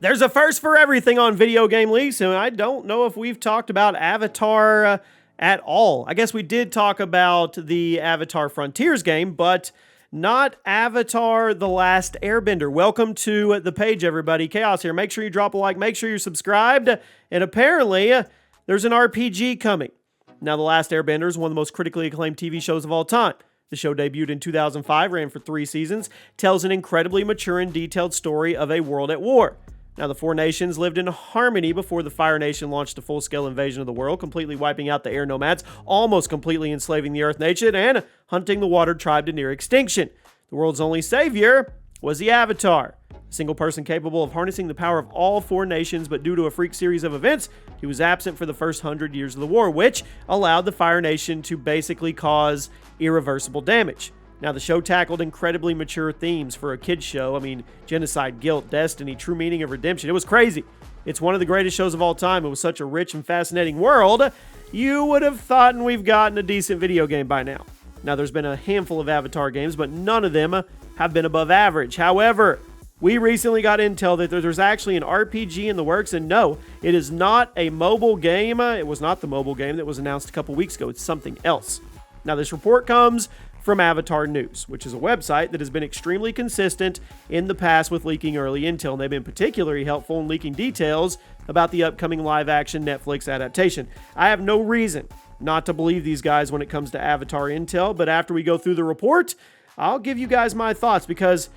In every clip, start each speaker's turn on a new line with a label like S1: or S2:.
S1: There's a first for everything on Video Game Leaks, and I don't know if we've talked about Avatar at all. I guess we did talk about the Avatar Frontiers game, but not Avatar The Last Airbender. Welcome to the page, everybody. Chaos here. Make sure you drop a like. Make sure you're subscribed. And apparently, there's an RPG coming. Now, The Last Airbender is one of the most critically acclaimed TV shows of all time. The show debuted in 2005, ran for 3 seasons, tells an incredibly mature and detailed story of a world at war. Now, the 4 nations lived in harmony before the Fire Nation launched a full-scale invasion of the world, completely wiping out the air nomads, almost completely enslaving the Earth Nation, and hunting the Water Tribe to near extinction. The world's only savior was the Avatar, a single person capable of harnessing the power of all 4 nations, but due to a freak series of events, he was absent for the first 100 years of the war, which allowed the Fire Nation to basically cause irreversible damage. Now, the show tackled incredibly mature themes for a kid's show. I mean, genocide, guilt, destiny, true meaning of redemption. It was crazy. It's one of the greatest shows of all time. It was such a rich and fascinating world, you would have thought we've gotten a decent video game by now. Now, there's been a handful of Avatar games, but none of them have been above average. However, we recently got intel that there's actually an RPG in the works, and no, it is not a mobile game. It was not the mobile game that was announced a couple weeks ago. It's something else. Now, this report comes from Avatar News, which is a website that has been extremely consistent in the past with leaking early intel, and they've been particularly helpful in leaking details about the upcoming live-action Netflix adaptation. I have no reason not to believe these guys when it comes to Avatar intel, but after we go through the report, I'll give you guys my thoughts, because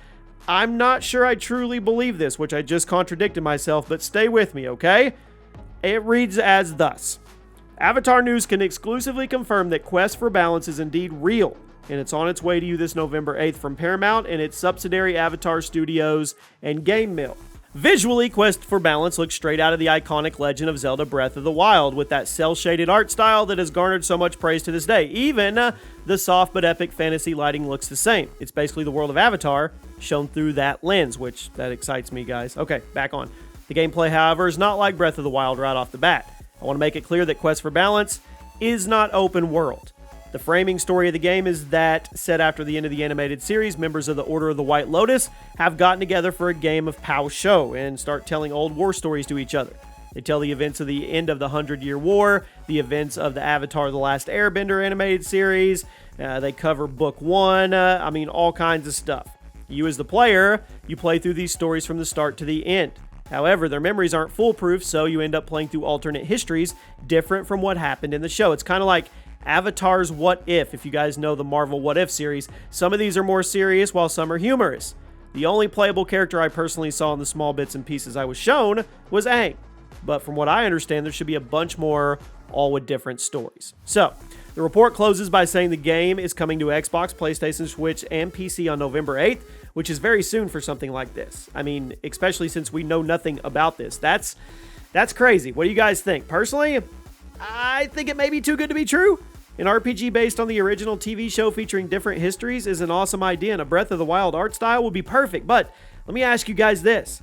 S1: I'm not sure I truly believe this, which I just contradicted myself, but stay with me, okay? It reads as thus. Avatar News can exclusively confirm that Quest for Balance is indeed real, and it's on its way to you this November 8th from Paramount and its subsidiary Avatar Studios and Game Mill. Visually, Quest for Balance looks straight out of the iconic Legend of Zelda Breath of the Wild, with that cel-shaded art style that has garnered so much praise to this day. Even the soft but epic fantasy lighting looks the same. It's basically the world of Avatar shown through that lens, which that excites me, guys. Okay, back on. The gameplay, however, is not like Breath of the Wild right off the bat. I want to make it clear that Quest for Balance is not open world. The framing story of the game is that, set after the end of the animated series, members of the Order of the White Lotus have gotten together for a game of Pow Show and start telling old war stories to each other. They tell the events of the end of the 100-Year War, the events of the Avatar The Last Airbender animated series, they cover Book 1, all kinds of stuff. You as the player, you play through these stories from the start to the end. However, their memories aren't foolproof, so you end up playing through alternate histories different from what happened in the show. It's kind of like Avatar's What If you guys know the Marvel What If series. Some of these are more serious, while some are humorous. The only playable character I personally saw in the small bits and pieces I was shown was Aang. But from what I understand, there should be a bunch more, all with different stories. So, the report closes by saying the game is coming to Xbox, PlayStation, Switch, and PC on November 8th, which is very soon for something like this. I mean, especially since we know nothing about this. That's crazy. What do you guys think? Personally, I think it may be too good to be true. An RPG based on the original TV show featuring different histories is an awesome idea, and a Breath of the Wild art style would be perfect. But let me ask you guys this.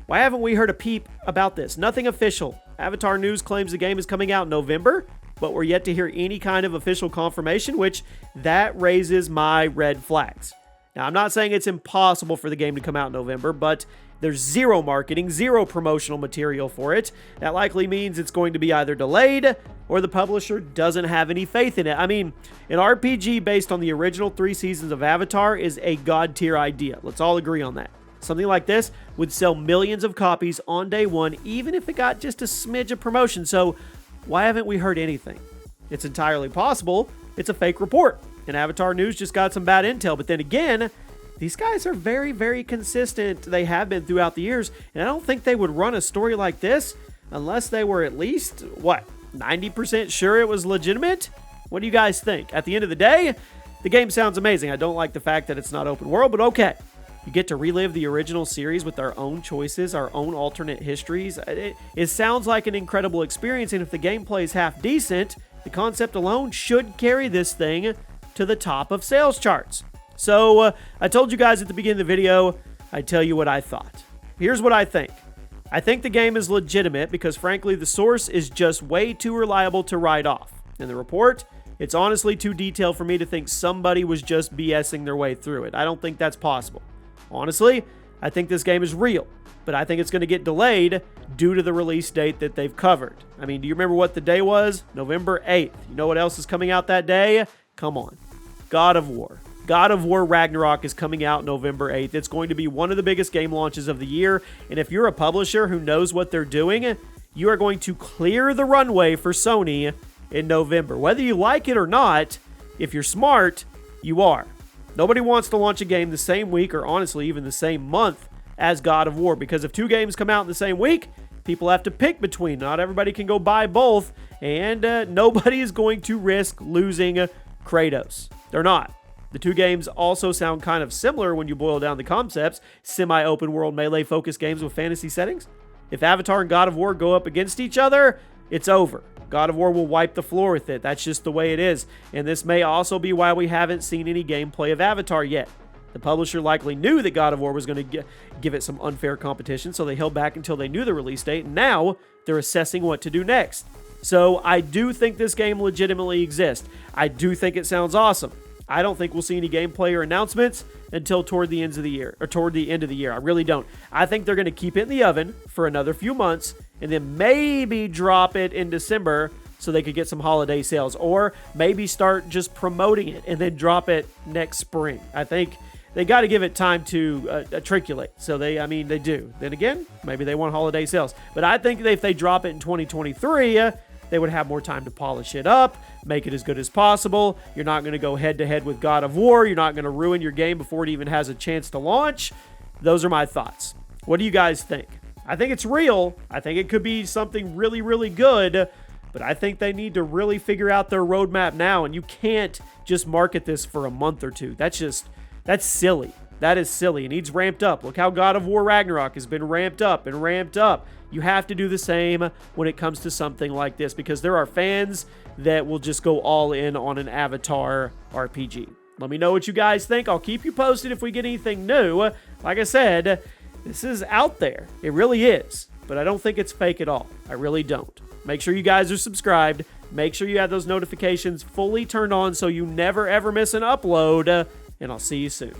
S1: Why haven't we heard a peep about this? Nothing official. Avatar News claims the game is coming out in November, but we're yet to hear any kind of official confirmation, which that raises my red flags. Now, I'm not saying it's impossible for the game to come out in November, but there's zero marketing, zero promotional material for it. That likely means it's going to be either delayed or the publisher doesn't have any faith in it. I mean, an RPG based on the original 3 seasons of Avatar is a god-tier idea. Let's all agree on that. Something like this would sell millions of copies on day one, even if it got just a smidge of promotion. So why haven't we heard anything? It's entirely possible it's a fake report, and Avatar News just got some bad intel. But then again, these guys are very, very consistent. They have been throughout the years, and I don't think they would run a story like this unless they were at least, 90% sure it was legitimate? What do you guys think? At the end of the day, the game sounds amazing. I don't like the fact that it's not open world, but okay. You get to relive the original series with our own choices, our own alternate histories. It sounds like an incredible experience, and if the gameplay is half decent, the concept alone should carry this thing to the top of sales charts. So, I told you guys at the beginning of the video, I'd tell you what I thought. Here's what I think. I think the game is legitimate because, frankly, the source is just way too reliable to write off. In the report, it's honestly too detailed for me to think somebody was just BSing their way through it. I don't think that's possible. Honestly, I think this game is real, but I think it's going to get delayed due to the release date that they've covered. I mean, do you remember what the day was? November 8th. You know what else is coming out that day? Come on. God of War. God of War Ragnarok is coming out November 8th. It's going to be one of the biggest game launches of the year, and if you're a publisher who knows what they're doing, you are going to clear the runway for Sony in November. Whether you like it or not, if you're smart, you are. Nobody wants to launch a game the same week, or honestly, even the same month as God of War, because if two games come out in the same week, people have to pick between. Not everybody can go buy both, and nobody is going to risk losing Kratos. They're not. The two games also sound kind of similar when you boil down the concepts. Semi-open world melee-focused games with fantasy settings. If Avatar and God of War go up against each other, it's over. God of War will wipe the floor with it. That's just the way it is. And this may also be why we haven't seen any gameplay of Avatar yet. The publisher likely knew that God of War was going to give it some unfair competition, so they held back until they knew the release date, and now they're assessing what to do next. So I do think this game legitimately exists. I do think it sounds awesome. I don't think we'll see any gameplay or announcements until toward the end of the year. I really don't. I think they're going to keep it in the oven for another few months and then maybe drop it in December so they could get some holiday sales, or maybe start just promoting it and then drop it next spring. I think they got to give it time to matriculate. So they do. Then again, maybe they want holiday sales. But I think that if they drop it in 2023, they would have more time to polish it up, make it as good as possible. You're not going to go head-to-head with God of War. You're not going to ruin your game before it even has a chance to launch. Those are my thoughts. What do you guys think? I think it's real. I think it could be something really, really good, but I think they need to really figure out their roadmap now, and you can't just market this for a month or two. That's silly. That is silly. It needs ramped up. Look how God of War Ragnarok has been ramped up and ramped up. You have to do the same when it comes to something like this, because there are fans that will just go all in on an Avatar RPG. Let me know what you guys think. I'll keep you posted if we get anything new. Like I said, this is out there. It really is. But I don't think it's fake at all. I really don't. Make sure you guys are subscribed. Make sure you have those notifications fully turned on so you never ever miss an upload. And I'll see you soon.